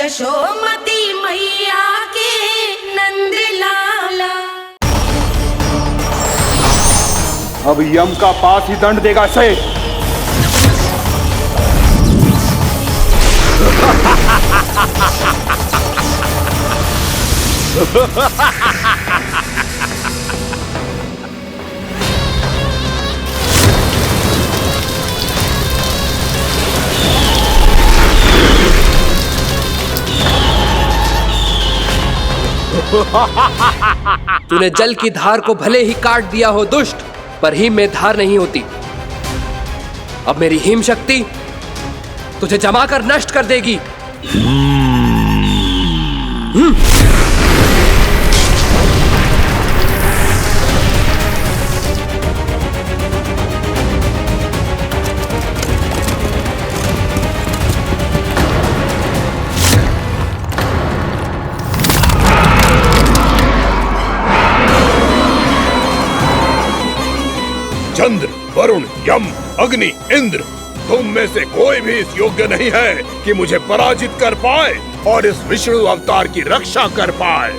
यशोमती मैया के नंद लाला। अब यम का पास ही दंड देगा इसे। तूने जल की धार को भले ही काट दिया हो दुष्ट, पर हिम में धार नहीं होती। अब मेरी हिम शक्ति तुझे जमाकर नष्ट कर देगी। चंद्र, वरुण, यम, अग्नि, इंद्र, तुम में से कोई भी इस योग्य नहीं है कि मुझे पराजित कर पाए और इस विष्णु अवतार की रक्षा कर पाए।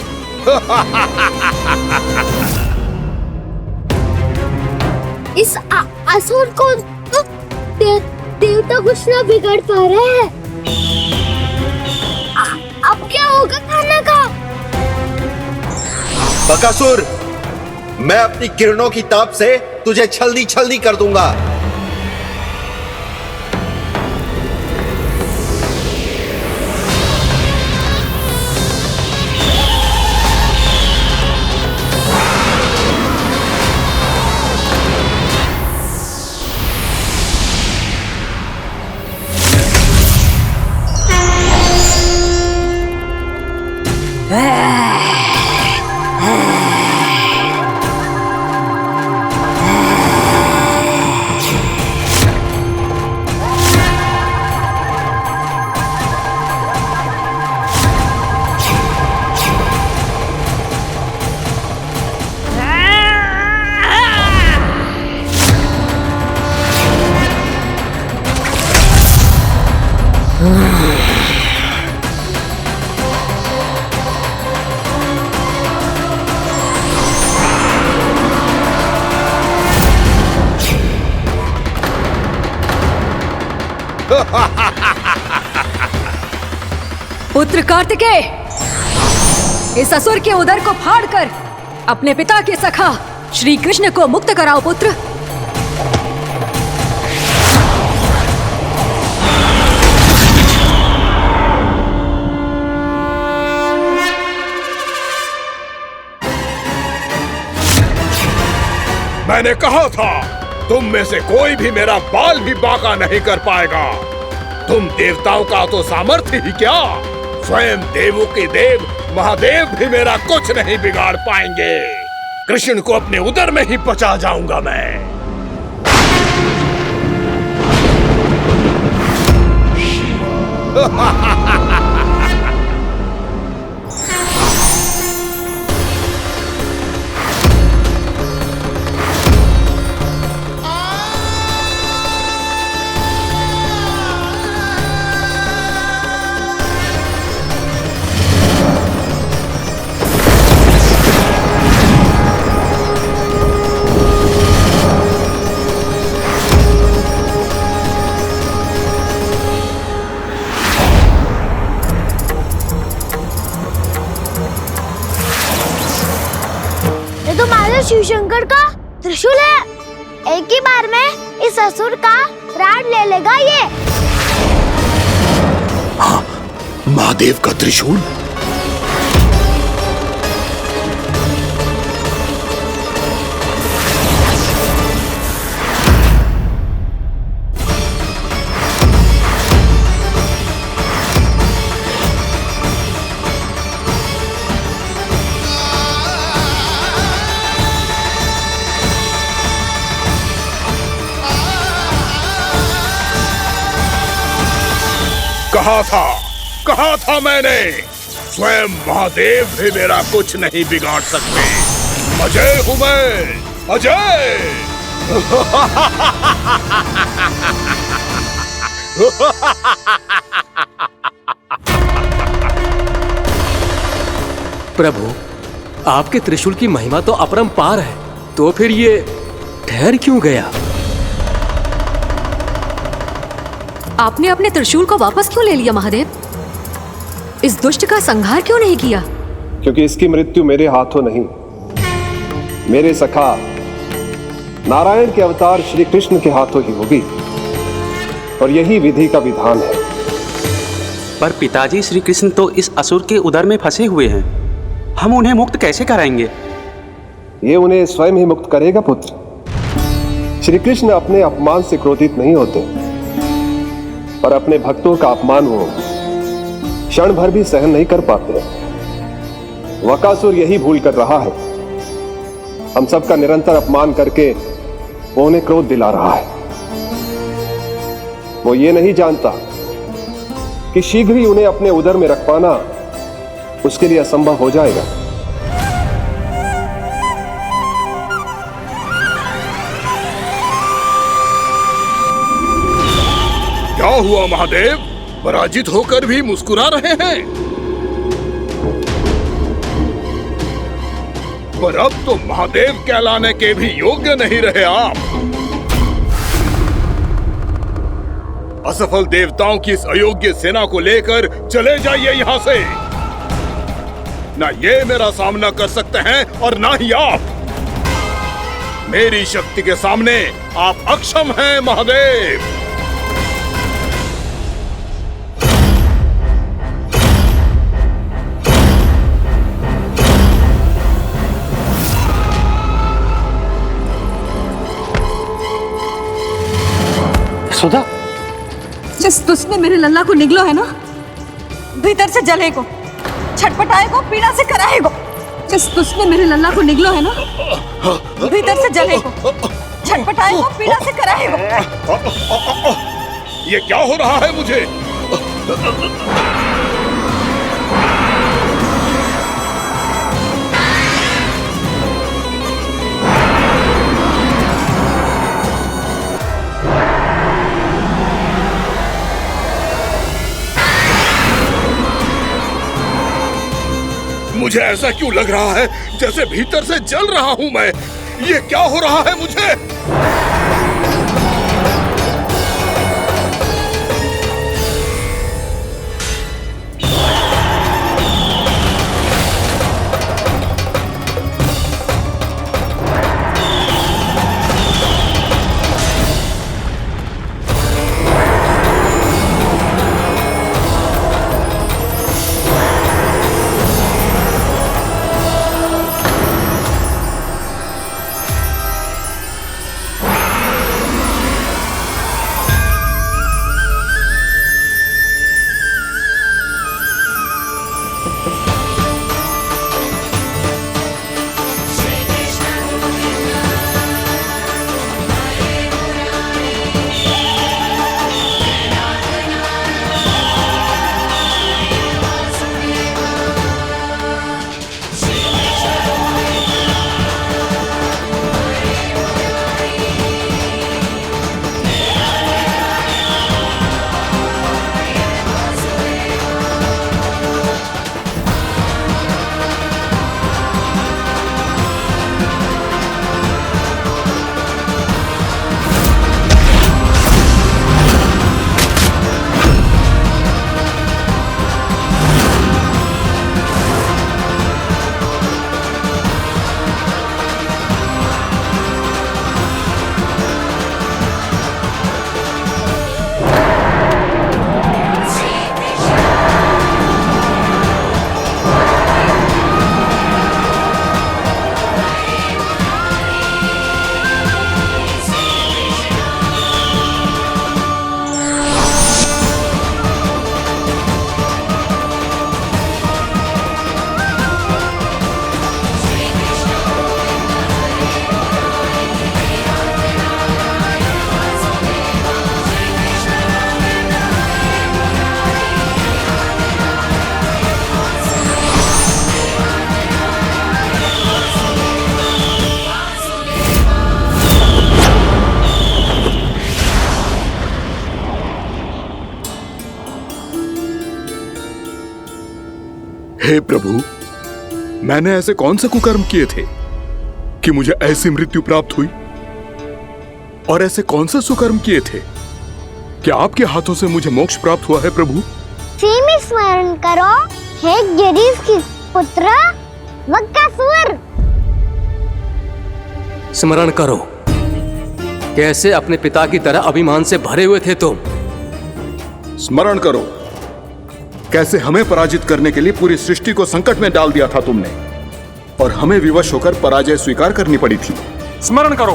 इस असुर को तो देवता कुछ ना बिगाड़ पा रहे हैं। अब क्या होगा खाना का? बकासुर, मैं अपनी किरणों की ताप से तुझे छलनी छलनी कर दूंगा। पुत्र कार्तिकेय, इस असुर के उदर को फाड़कर अपने पिता के सखा श्री कृष्ण को मुक्त कराओ पुत्र। मैंने कहा था, तुम में से कोई भी मेरा बाल भी बांका नहीं कर पाएगा। तुम देवताओं का तो सामर्थ्य ही क्या, स्वयं देवों के देव महादेव भी मेरा कुछ नहीं बिगाड़ पाएंगे। कृष्ण को अपने उदर में ही पचा जाऊंगा मैं। शिव शंकर का त्रिशूल है। एक ही बार में इस असुर का प्राण ले लेगा ये। हाँ, महादेव का त्रिशूल। कहा था मैंने, स्वयं महादेव भी मेरा कुछ नहीं बिगाड़ सकते। अजय हूं मैं, अजय। प्रभु, आपके त्रिशूल की महिमा तो अपरंपार है, तो फिर ये ठहर क्यों गया? आपने अपने त्रिशूल को वापस क्यों ले लिया महादेव? इस दुष्ट का संहार क्यों नहीं किया? क्योंकि इसकी मृत्यु मेरे हाथों नहीं, मेरे सखा नारायण के अवतार श्री कृष्ण के हाथों ही होगी, और यही विधि का विधान है। पर पिताजी, श्री कृष्ण तो इस असुर के उदर में फंसे हुए हैं, हम उन्हें मुक्त कैसे कराएंगे? ये उन्हें स्वयं ही मुक्त करेगा पुत्र। श्री कृष्ण अपने अपमान से क्रोधित नहीं होते, पर अपने भक्तों का अपमान वो क्षण भर भी सहन नहीं कर पाते। वकासुर यही भूल कर रहा है, हम सबका निरंतर अपमान करके वो उन्हें क्रोध दिला रहा है। वो ये नहीं जानता कि शीघ्र ही उन्हें अपने उदर में रख पाना उसके लिए असंभव हो जाएगा। क्या हुआ महादेव? पराजित होकर भी मुस्कुरा रहे हैं। पर अब तो महादेव कहलाने के भी योग्य नहीं रहे आप। असफल देवताओं की इस अयोग्य सेना को लेकर चले जाइए यहाँ से। ना ये मेरा सामना कर सकते हैं और ना ही आप। मेरी शक्ति के सामने आप अक्षम हैं महादेव। सुधा, जिस दुष्ट ने मेरे लल्ला को निगलो है ना, भीतर से जलेगो, छटपटाएगो, पीड़ा से कराएगो। जिस दुष्ट ने मेरे लल्ला को निगलो है ना, भीतर से जलेगो, छटपटाएगो, पीड़ा से कराएगो। ये क्या हो रहा है मुझे? मुझे ऐसा क्यों लग रहा है जैसे भीतर से जल रहा हूं मैं? ये क्या हो रहा है मुझे? हे प्रभु, मैंने ऐसे कौन से कुकर्म किए थे कि मुझे ऐसी मृत्यु प्राप्त हुई? और ऐसे कौन से सुकर्म किए थे कि आपके हाथों से मुझे मोक्ष प्राप्त हुआ है प्रभु? सीमित स्मरण करो हे गिरीश की पुत्र वक्कासुर। स्मरण करो, कैसे अपने पिता की तरह अभिमान से भरे हुए थे तुम। स्मरण करो, कैसे हमें पराजित करने के लिए पूरी सृष्टि को संकट में डाल दिया था तुमने, और हमें विवश होकर पराजय स्वीकार करनी पड़ी थी। स्मरण करो,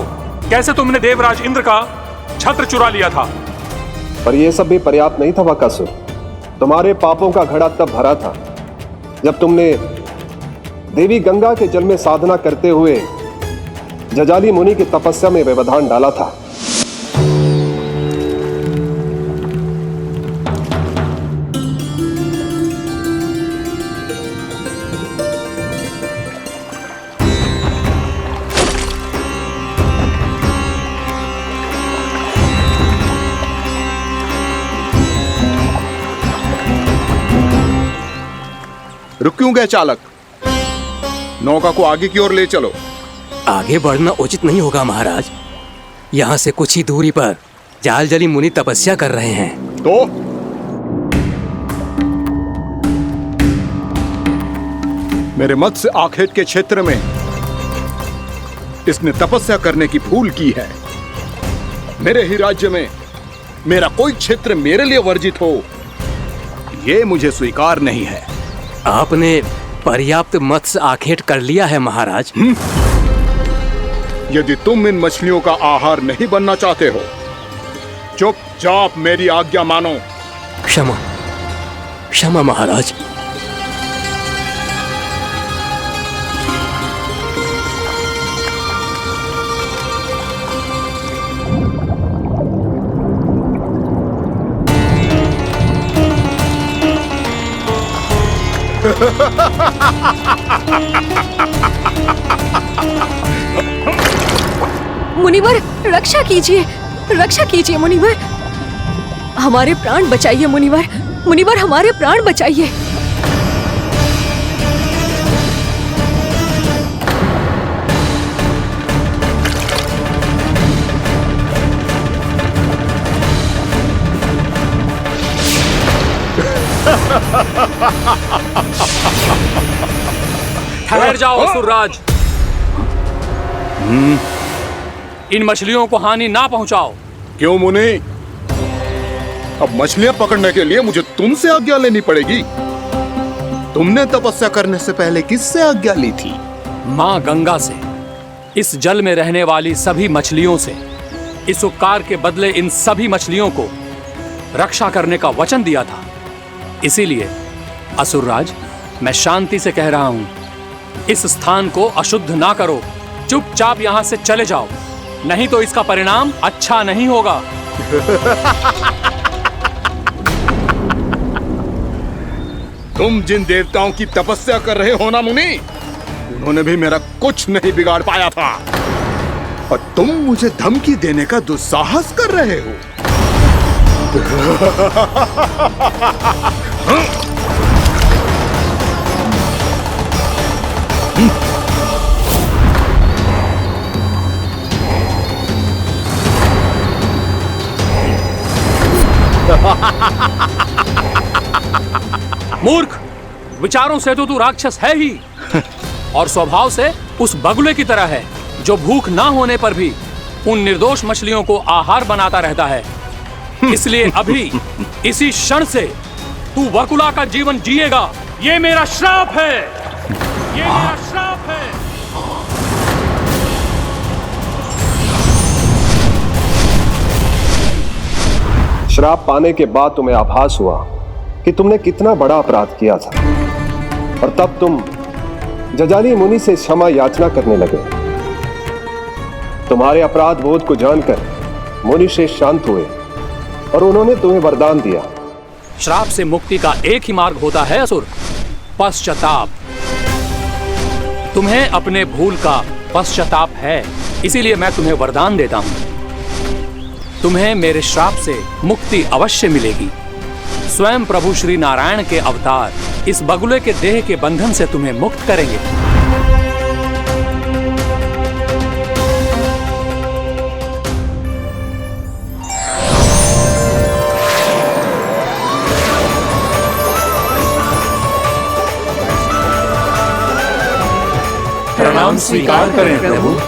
कैसे तुमने देवराज इंद्र का छत्र चुरा लिया था। पर यह सब भी पर्याप्त नहीं था वक्कासुर। तुम्हारे पापों का घड़ा तब भरा था जब तुमने देवी गंगा के जल में साधना करते हुए जजाली मुनि की तपस्या में व्यवधान डाला था। रुक क्यों गए चालक? नौका को आगे की ओर ले चलो। आगे बढ़ना उचित नहीं होगा महाराज। यहाँ से कुछ ही दूरी पर जालजली मुनि तपस्या कर रहे हैं। तो मेरे मत्स्य आखेट के क्षेत्र में इसने तपस्या करने की भूल की है। मेरे ही राज्य में मेरा कोई क्षेत्र मेरे लिए वर्जित हो, यह मुझे स्वीकार नहीं है। आपने पर्याप्त मत्स्य आखेट कर लिया है महाराज। यदि तुम इन मछलियों का आहार नहीं बनना चाहते हो, चुपचाप मेरी आज्ञा मानो। क्षमा, क्षमा महाराज। मुनिवर रक्षा कीजिए, रक्षा कीजिए मुनिवर, हमारे प्राण बचाइए मुनिवर, मुनिवर हमारे प्राण बचाइए। ठहर जाओ असुरराज, इन मछलियों को हानि ना पहुंचाओ। क्यों मुनि? अब मछलियां पकड़ने के लिए मुझे तुमसे आज्ञा लेनी पड़ेगी। तुमने तपस्या करने से पहले किससे आज्ञा ली थी? मां गंगा से, इस जल में रहने वाली सभी मछलियों से। इस उपकार के बदले इन सभी मछलियों को रक्षा करने का वचन दिया था। इसीलिए असुरराज, मैं शांति से कह रहा हूं, इस स्थान को अशुद्ध ना करो, चुपचाप यहां से चले जाओ, नहीं तो इसका परिणाम अच्छा नहीं होगा। तुम जिन देवताओं की तपस्या कर रहे हो ना मुनि, उन्होंने भी मेरा कुछ नहीं बिगाड़ पाया था, और तुम मुझे धमकी देने का दुस्साहस कर रहे हो। मूर्ख, विचारों से तो तू राक्षस है ही, और स्वभाव से उस बगुले की तरह है जो भूख ना होने पर भी उन निर्दोष मछलियों को आहार बनाता रहता है। इसलिए अभी इसी क्षण से तू बगुला का जीवन जिएगा। ये मेरा श्राप है, ये मेरा श्राप है। श्राप पाने के बाद तुम्हें आभास हुआ कि तुमने कितना बड़ा अपराध किया था, और तब तुम जजाली मुनि से क्षमा याचना करने लगे। तुम्हारे अपराध बोध को जानकर मुनि श्रेष्ठ शांत हुए और उन्होंने तुम्हें वरदान दिया। श्राप से मुक्ति का एक ही मार्ग होता है असुर, पश्चाताप। तुम्हें अपने भूल का पश्चाताप है, इसीलिए मैं तुम्हें वरदान देता हूं। तुम्हें मेरे श्राप से मुक्ति अवश्य मिलेगी। स्वयं प्रभु श्री नारायण के अवतार इस बगुले के देह के बंधन से तुम्हें मुक्त करेंगे। प्रणाम स्वीकार करें प्रभु।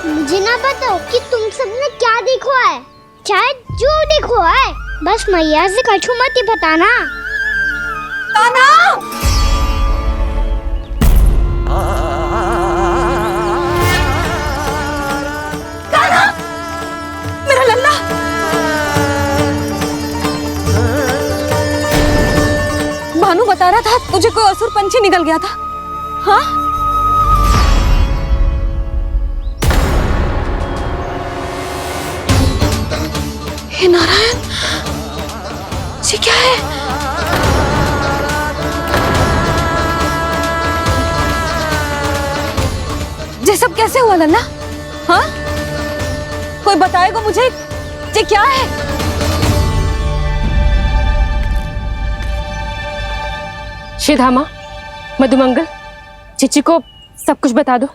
मुझे ना बताओ कि तुम सबने क्या देखा है, चाहे जो देखो है, बस मैया से कछु मत ही बताना। कान्हा! कान्हा! मेरा लल्ला! भानु बता रहा था तुझे कोई असुर पंछी निकल गया था। हाँ? हे नारायण, ये क्या है? ये सब कैसे हुआ लल्ला? हाँ? कोई बताएगा मुझे ये क्या है? श्रीधामा, मधुमंगल, चिची को सब कुछ बता दो।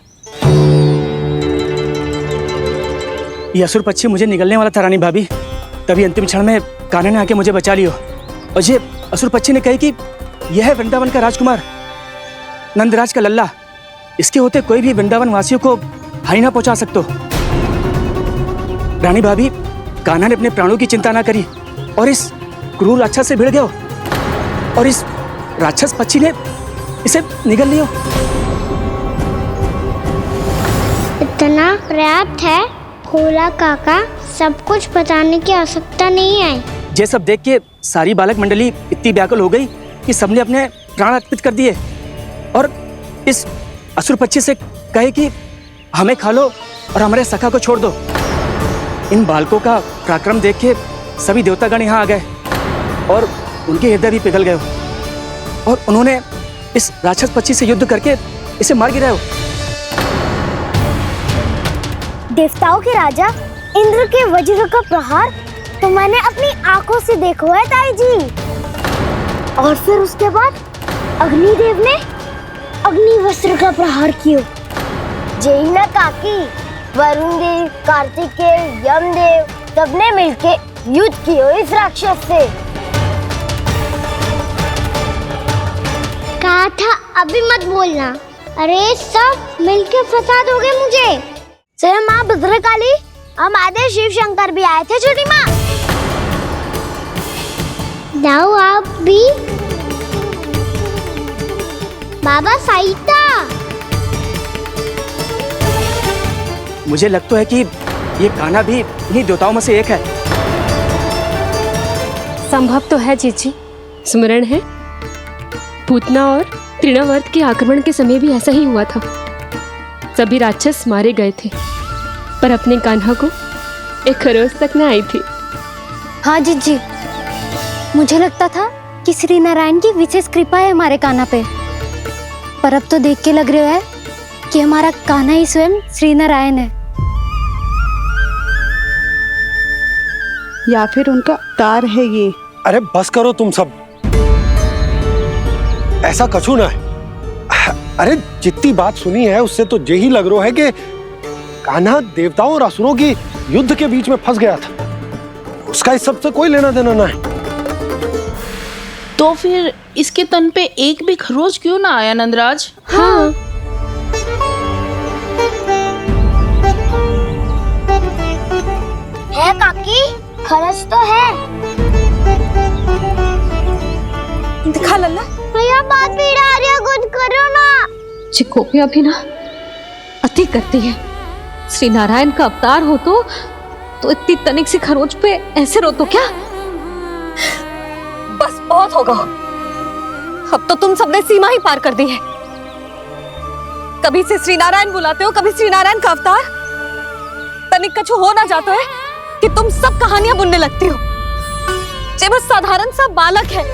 ये असुर पक्षी मुझे निगलने वाला था रानी भाभी, तभी अंतिम क्षण में कान्हा ने आके मुझे बचा लियो। और ये असुर पक्षी ने कही कि यह है वृंदावन का राजकुमार नंदराज का लल्ला, इसके होते कोई भी वृंदावन वासियों को हानि ना पहुंचा सकते। रानी भाभी, कान्हा ने अपने प्राणों की चिंता ना करी और इस क्रूर राक्षस से भिड़ गयो और इस राक्षस पक्षी ने इसे निगल लियो। इतना पर्याप्त है भोला काका, सब कुछ बताने की आवश्यकता नहीं है। ये सब देख के सारी बालक मंडली इतनी व्याकुल हो गई कि सबने अपने प्राण अर्पित कर दिए और इस असुर पक्षी से कहे कि हमें खा लो और हमारे सखा को छोड़ दो। इन बालकों का पराक्रम देख के सभी देवतागण यहाँ आ गए और उनके हृदय भी पिघल गए और उन्होंने इस राक्षस पक्षी से युद्ध करके इसे मार गिराया। देवताओं के राजा इंद्र के वज्र का प्रहार तो मैंने अपनी आंखों से देखा है ताई जी। और फिर उसके बाद अग्निदेव ने अग्निवस्त्र का प्रहार किया। जय ना काकी, वरुण देव, कार्तिकेय, यमदेव सबने मिलके युद्ध किया इस राक्षस से। कहा था अभी मत बोलना, अरे सब मिलके फंसा दोगे मुझे। जय माँ भद्रकाली, हमारे शिव शंकर भी आए थे छोटी माँ। जाओ आप भी। बाबा साईता, मुझे लगता है कि ये कान्हा भी इन्हीं देवताओं में से एक है। संभव तो है जीजी, स्मरण है पूतना और तृणावर्त के आक्रमण के समय भी ऐसा ही हुआ था। सभी राक्षस मारे गए थे पर अपने कान्हा को एक खरोच तक न आई थी। हाँ जीजी, मुझे लगता था कि श्री नारायण की विशेष कृपा है हमारे कान्हा पे, पर अब तो देख के लग रहा है कि हमारा कान्हा ही स्वयं श्री नारायण है। या फिर उनका अवतार है ये। अरे बस करो तुम सब, ऐसा कछु ना है। अरे जितनी बात सुनी है उससे तो यही लग रहा है कि कान्हा देवताओं और असुरों की युद्ध के बीच में फंस गया था, उसका इस सब से कोई लेना देना ना है। तो फिर इसके तन पे एक भी खरोच क्यों ना आया नंदराज? हाँ, है काकी, खरच तो है। दिखा लल्ला। भैया बात पीड़ा आ रही है, कुछ करो ना। चिकोपी अभी ना अति करती है। श्री नारायण का अवतार हो तो इतनी तनिक सी खरोच पे ऐसे रो तो क्या? बस बहुत होगा, अब तो तुम सबने सीमा ही पार कर दी है। कभी से श्री नारायण बुलाते हो, कभी श्री नारायण का अवतार। तनिक कछु हो ना जाता है कि तुम सब कहानियां बुनने लगती हो। जे बस साधारण सा बालक है,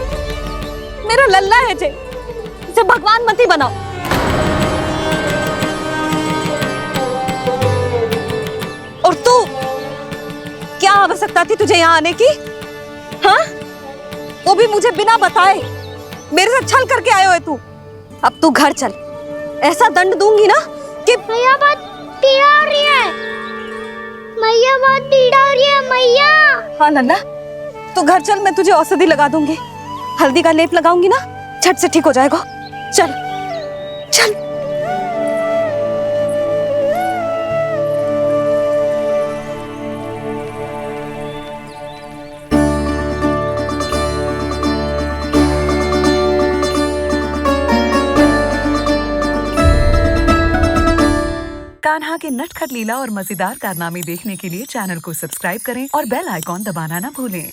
मेरा लल्ला है जे भगवान मती बनाओ। और तू, क्या आवश्यकता थी तुझे यहाँ आने की? हाँ, वो भी मुझे बिना बताए। मेरे से छल करके आए हो तू। अब तू घर चल, ऐसा दंड दूंगी ना कि मैया बहुत पीड़ा हो रही है। मैया बहुत पीड़ा हो रही है मैया। हाँ नन्ना, तू घर चल, मैं तुझे औषधि लगा दूंगी। हल्दी का लेप लगाऊंगी ना, झट से ठीक हो जाएगा। चल चल। कान्हा के नटखट लीला और मजेदार कारनामे देखने के लिए चैनल को सब्सक्राइब करें और बेल आइकॉन दबाना ना भूलें।